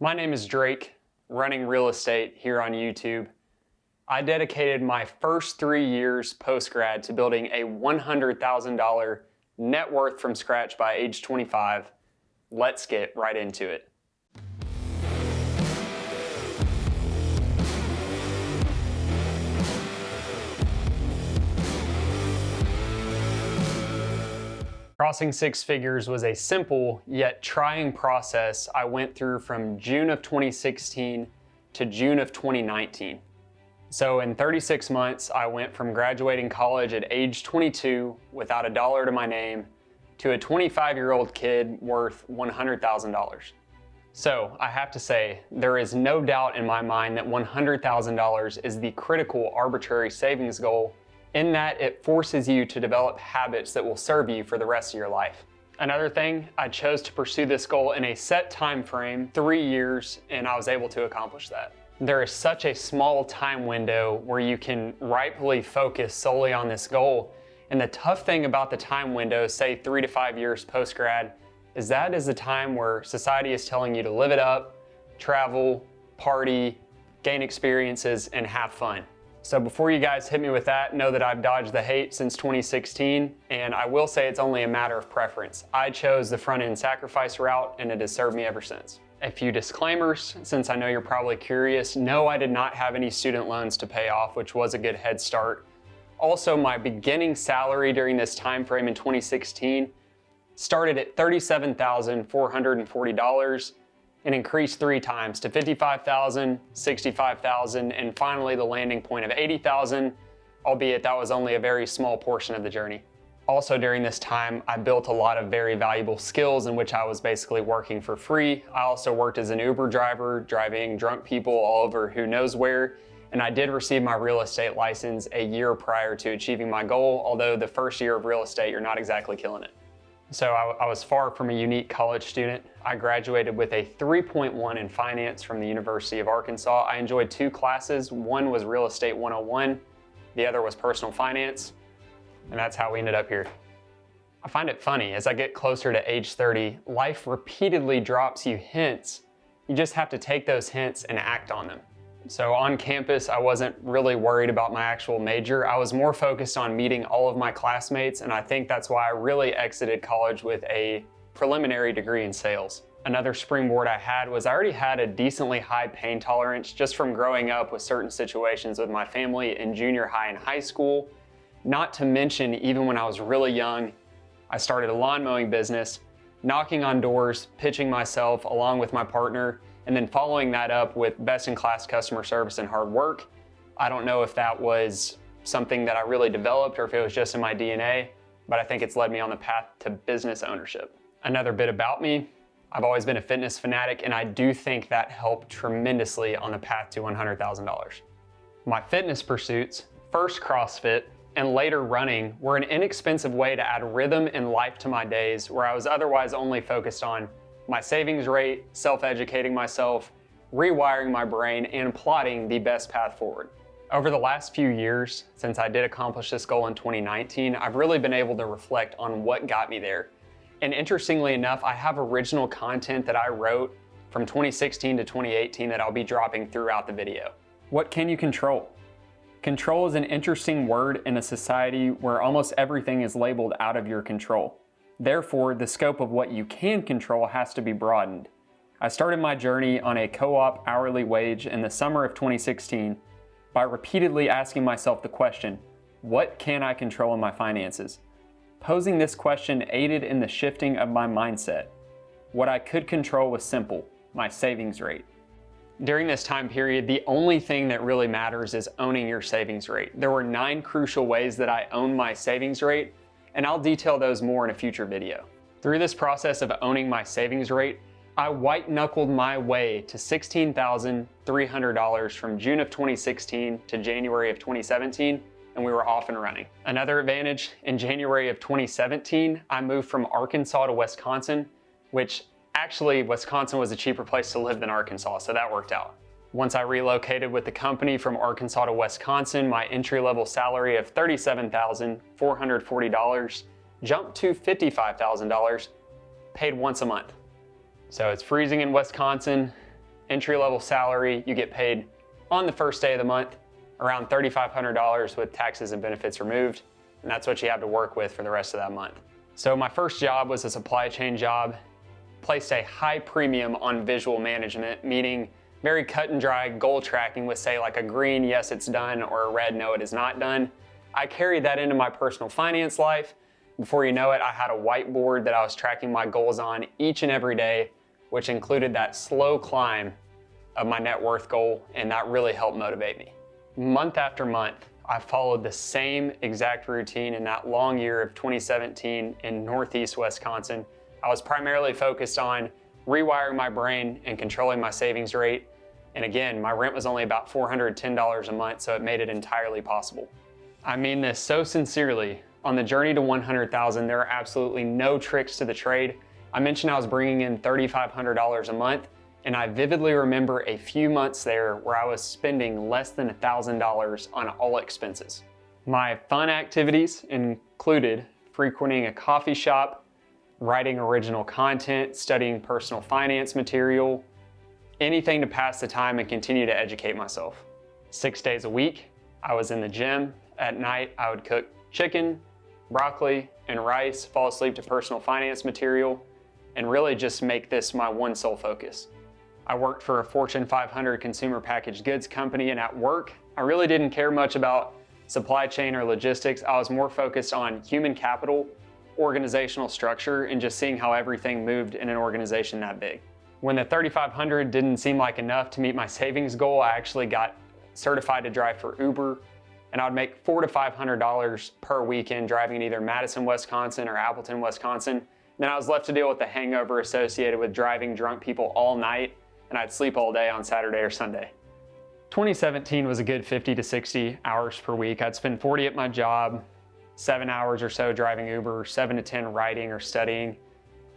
My name is Drake, running real estate here on YouTube. I dedicated my first 3 years post-grad to building a $100,000 net worth from scratch by age 25. Let's get right into it. Crossing six figures was a simple yet trying process I went through from June of 2016 to June of 2019. So in 36 months, I went from graduating college at age 22 without a dollar to my name to a 25-year-old kid worth $100,000. So I have to say, there is no doubt in my mind that $100,000 is the critical arbitrary savings goal, in that it forces you to develop habits that will serve you for the rest of your life. Another thing, I chose to pursue this goal in a set time frame, 3 years, and I was able to accomplish that. There is such a small time window where you can rightfully focus solely on this goal. And the tough thing about the time window, say 3 to 5 years post-grad, is that is the time where society is telling you to live it up, travel, party, gain experiences, and have fun. So before you guys hit me with that, know that I've dodged the hate since 2016, and I will say it's only a matter of preference. I chose the front-end sacrifice route, and it has served me ever since. A few disclaimers, since I know you're probably curious. No, I did not have any student loans to pay off, which was a good head start. Also, my beginning salary during this time frame in 2016 started at $37,440 and increased 3 times to $55,000, $65,000, and finally the landing point of $80,000, albeit that was only a very small portion of the journey. Also during this time, I built a lot of very valuable skills in which I was basically working for free. I also worked as an Uber driver, driving drunk people all over who knows where, and I did receive my real estate license a year prior to achieving my goal, although the first year of real estate, you're not exactly killing it. So I was far from a unique college student. I graduated with a 3.1 in finance from the University of Arkansas. I enjoyed 2 classes. One was Real Estate 101, the other was Personal Finance, and that's how we ended up here. I find it funny, as I get closer to age 30, life repeatedly drops you hints. You just have to take those hints and act on them. So on campus, I wasn't really worried about my actual major. I was more focused on meeting all of my classmates, and I think that's why I really exited college with a preliminary degree in sales. Another springboard I had was I already had a decently high pain tolerance just from growing up with certain situations with my family in junior high and high school. Not to mention, even when I was really young, I started a lawn mowing business, knocking on doors, pitching myself along with my partner, and then following that up with best-in-class customer service and hard work. I don't know if that was something that I really developed or if it was just in my DNA, but I think it's led me on the path to business ownership. Another bit about me, I've always been a fitness fanatic, and I do think that helped tremendously on the path to $100,000. My fitness pursuits, first CrossFit and later running, were an inexpensive way to add rhythm and life to my days where I was otherwise only focused on my savings rate, self-educating myself, rewiring my brain, and plotting the best path forward. Over the last few years, since I did accomplish this goal in 2019, I've really been able to reflect on what got me there. And interestingly enough, I have original content that I wrote from 2016 to 2018 that I'll be dropping throughout the video. What can you control? Control is an interesting word in a society where almost everything is labeled out of your control. Therefore, the scope of what you can control has to be broadened. I started my journey on a co-op hourly wage in the summer of 2016 by repeatedly asking myself the question, what can I control in my finances? Posing this question aided in the shifting of my mindset. What I could control was simple, my savings rate. During this time period, the only thing that really matters is owning your savings rate. There were 9 crucial ways that I own my savings rate, and I'll detail those more in a future video. Through this process of owning my savings rate, I white-knuckled my way to $16,300 from June of 2016 to January of 2017, and we were off and running. Another advantage, in January of 2017, I moved from Arkansas to Wisconsin, which actually Wisconsin was a cheaper place to live than Arkansas, so that worked out. Once I relocated with the company from Arkansas to Wisconsin, my entry-level salary of $37,440 jumped to $55,000, paid once a month. So it's freezing in Wisconsin, entry-level salary. You get paid on the first day of the month, around $3,500 with taxes and benefits removed, and that's what you have to work with for the rest of that month. So my first job was a supply chain job, placed a high premium on visual management, meaning very cut and dry goal tracking with, say, like a green, yes, it's done, or a red, no, it is not done. I carried that into my personal finance life. Before you know it, I had a whiteboard that I was tracking my goals on each and every day, which included that slow climb of my net worth goal, and that really helped motivate me. Month after month, I followed the same exact routine in that long year of 2017 in Northeast Wisconsin. I was primarily focused on rewiring my brain and controlling my savings rate. And again, my rent was only about $410 a month, so it made it entirely possible. I mean this so sincerely. On the journey to 100,000, there are absolutely no tricks to the trade. I mentioned I was bringing in $3,500 a month, and I vividly remember a few months there where I was spending less than $1,000 on all expenses. My fun activities included frequenting a coffee shop, writing original content, studying personal finance material, anything to pass the time and continue to educate myself. 6 days a week, I was in the gym. At night, I would cook chicken, broccoli, and rice, fall asleep to personal finance material, and really just make this my one sole focus. I worked for a Fortune 500 consumer packaged goods company, and at work, I really didn't care much about supply chain or logistics. I was more focused on human capital, organizational structure, and just seeing how everything moved in an organization that big. When the $3,500 didn't seem like enough to meet my savings goal, I actually got certified to drive for Uber, and I would make $400 to $500 per weekend driving in either Madison, Wisconsin or Appleton, Wisconsin. Then I was left to deal with the hangover associated with driving drunk people all night, and I'd sleep all day on Saturday or Sunday. 2017 was a good 50 to 60 hours per week. I'd spend 40 at my job, 7 hours or so driving Uber, 7 to 10 writing or studying,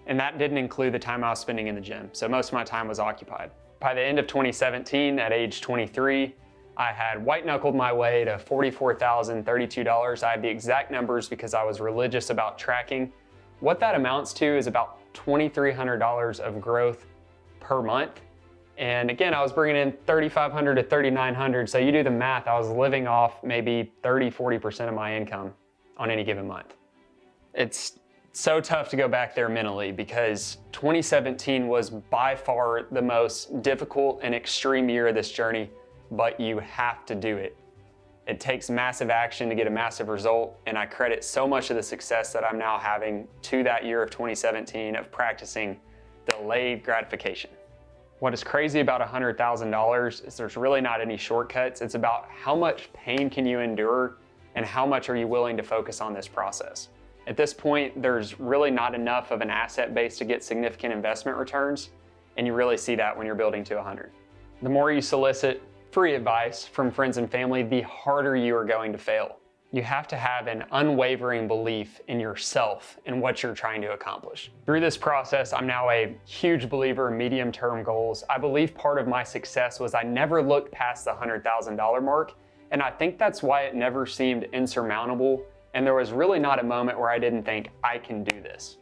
and that didn't include the time I was spending in the gym, so most of my time was occupied. By the end of 2017, at age 23, I had white-knuckled my way to $44,032. I have the exact numbers because I was religious about tracking. What that amounts to is about $2,300 of growth per month. And again, I was bringing in $3,500 to $3,900. So you do the math, I was living off maybe 30–40% of my income on any given month. It's so tough to go back there mentally because 2017 was by far the most difficult and extreme year of this journey, but you have to do it. It takes massive action to get a massive result, and I credit so much of the success that I'm now having to that year of 2017 of practicing delayed gratification. What is crazy about $100,000 is there's really not any shortcuts. It's about how much pain can you endure and how much are you willing to focus on this process. At this point, there's really not enough of an asset base to get significant investment returns, and you really see that when you're building to 100. The more you solicit free advice from friends and family, the harder you are going to fail. You have to have an unwavering belief in yourself and what you're trying to accomplish. Through this process, I'm now a huge believer in medium-term goals. I believe part of my success was I never looked past the $100,000 mark, and I think that's why it never seemed insurmountable, and there was really not a moment where I didn't think, I can do this.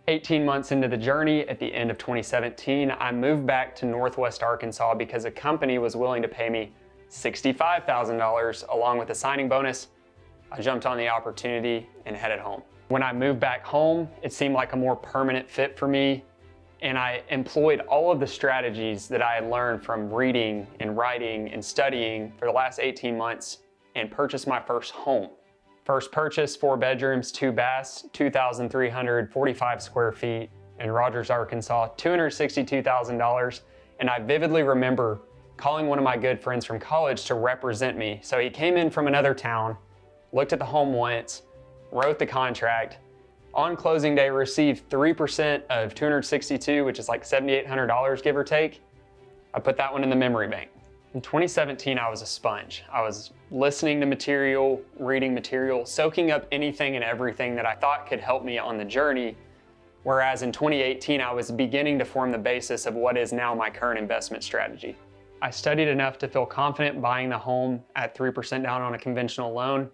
18 months into the journey, at the end of 2017, I moved back to Northwest Arkansas because a company was willing to pay me $65,000 along with a signing bonus. I jumped on the opportunity and headed home. When I moved back home, it seemed like a more permanent fit for me, and I employed all of the strategies that I had learned from reading and writing and studying for the last 18 months and purchased my first home. First purchase, 4 bedrooms, 2 baths, 2,345 square feet in Rogers, Arkansas, $262,000. And I vividly remember calling one of my good friends from college to represent me. So he came in from another town, looked at the home once, wrote the contract. On closing day, received 3% of 262, which is like $7,800, give or take. I put that one in the memory bank. In 2017, I was a sponge. I was listening to material, reading material, soaking up anything and everything that I thought could help me on the journey. Whereas in 2018, I was beginning to form the basis of what is now my current investment strategy. I studied enough to feel confident buying the home at 3% down on a conventional loan.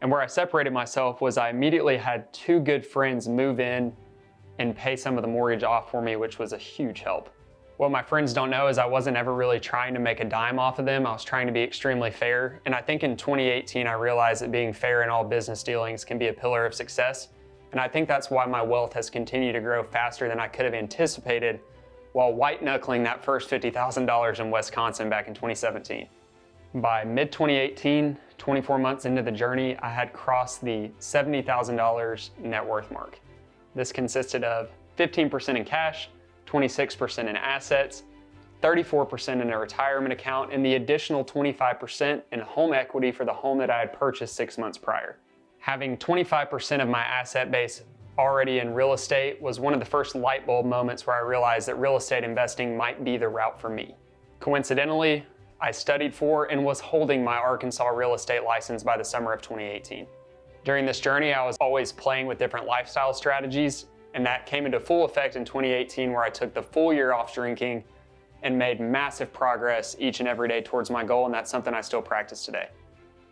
And where I separated myself was I immediately had 2 good friends move in and pay some of the mortgage off for me, which was a huge help. What my friends don't know is I wasn't ever really trying to make a dime off of them. I was trying to be extremely fair. And I think in 2018, I realized that being fair in all business dealings can be a pillar of success. And I think that's why my wealth has continued to grow faster than I could have anticipated while white knuckling that first $50,000 in Wisconsin back in 2017. By mid-2018, 24 months into the journey, I had crossed the $70,000 net worth mark. This consisted of 15% in cash, 26% in assets, 34% in a retirement account, and the additional 25% in home equity for the home that I had purchased 6 months prior. Having 25% of my asset base already in real estate was one of the first light bulb moments where I realized that real estate investing might be the route for me. Coincidentally, I studied for and was holding my Arkansas real estate license by the summer of 2018. During this journey, I was always playing with different lifestyle strategies, and that came into full effect in 2018, where I took the full year off drinking and made massive progress each and every day towards my goal, and that's something I still practice today.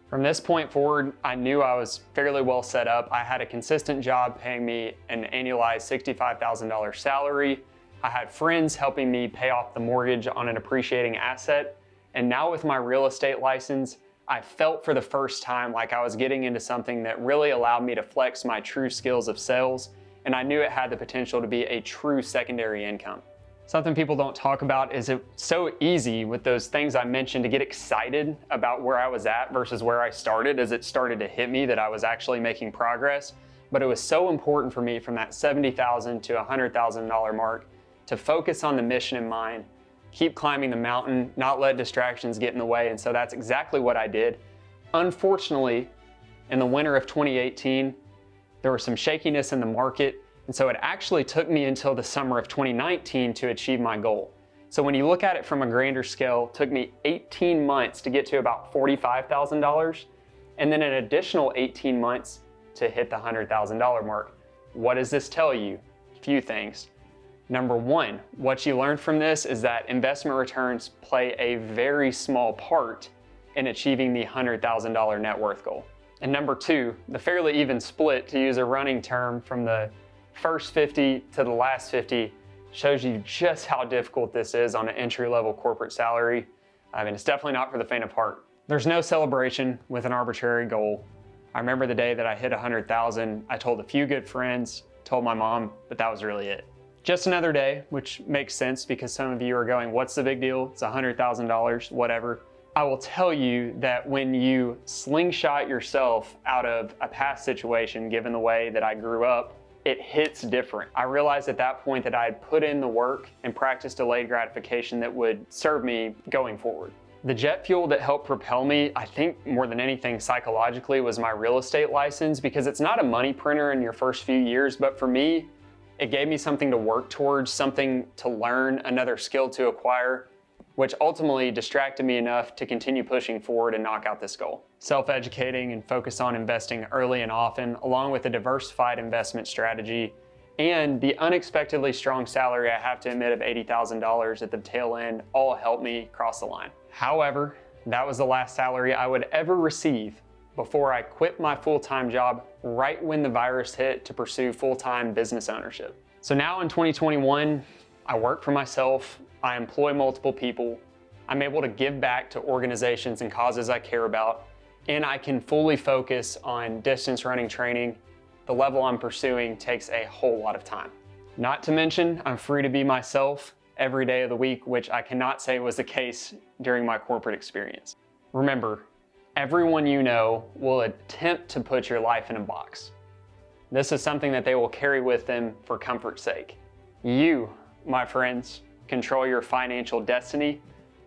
From this point forward, I knew I was fairly well set up. I had a consistent job paying me an annualized $65,000 salary. I had friends helping me pay off the mortgage on an appreciating asset. And now with my real estate license, I felt for the first time like I was getting into something that really allowed me to flex my true skills of sales, and I knew it had the potential to be a true secondary income. Something people don't talk about is it's so easy with those things I mentioned to get excited about where I was at versus where I started, as it started to hit me that I was actually making progress. But it was so important for me from that $70,000 to $100,000 mark to focus on the mission in mind, keep climbing the mountain, not let distractions get in the way. And so that's exactly what I did. Unfortunately, in the winter of 2018, there was some shakiness in the market. And so it actually took me until the summer of 2019 to achieve my goal. So when you look at it from a grander scale, it took me 18 months to get to about $45,000, and then an additional 18 months to hit the $100,000 mark. What does this tell you? A few things. Number one, what you learned from this is that investment returns play a very small part in achieving the $100,000 net worth goal. And number two, the fairly even split, to use a running term, from the first 50 to the last 50 shows you just how difficult this is on an entry-level corporate salary. I mean, it's definitely not for the faint of heart. There's no celebration with an arbitrary goal. I remember the day that I hit 100,000, I told a few good friends, told my mom, but that was really it. Just another day, which makes sense because some of you are going, what's the big deal? It's $100,000, whatever. I will tell you that when you slingshot yourself out of a past situation, given the way that I grew up, it hits different. I realized at that point that I had put in the work and practiced delayed gratification that would serve me going forward. The jet fuel that helped propel me, I think more than anything psychologically, was my real estate license, because it's not a money printer in your first few years, but for me, it gave me something to work towards, something to learn, another skill to acquire, which ultimately distracted me enough to continue pushing forward and knock out this goal. Self-educating and focus on investing early and often, along with a diversified investment strategy, and the unexpectedly strong salary, I have to admit, of $80,000 at the tail end, all helped me cross the line. However, that was the last salary I would ever receive before I quit my full-time job right when the virus hit to pursue full-time business ownership. So now in 2021, I work for myself, I employ multiple people, I'm able to give back to organizations and causes I care about, and I can fully focus on distance running training. The level I'm pursuing takes a whole lot of time. Not to mention, I'm free to be myself every day of the week, which I cannot say was the case during my corporate experience. Remember, everyone you know will attempt to put your life in a box. This is something that they will carry with them for comfort's sake. You, my friends, control your financial destiny.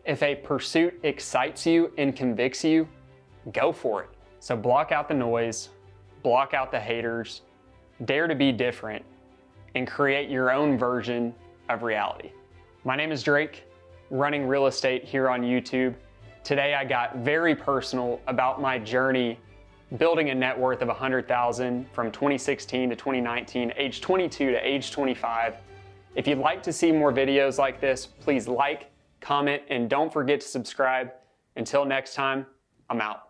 If a pursuit excites you and convicts you, go for it. So block out the noise, block out the haters, dare to be different, and create your own version of reality. My name is Drake, running real estate here on YouTube. Today I got very personal about my journey building a net worth of $100,000 from 2016 to 2019, age 22 to age 25. If you'd like to see more videos like this, please like, comment, and don't forget to subscribe. Until next time, I'm out.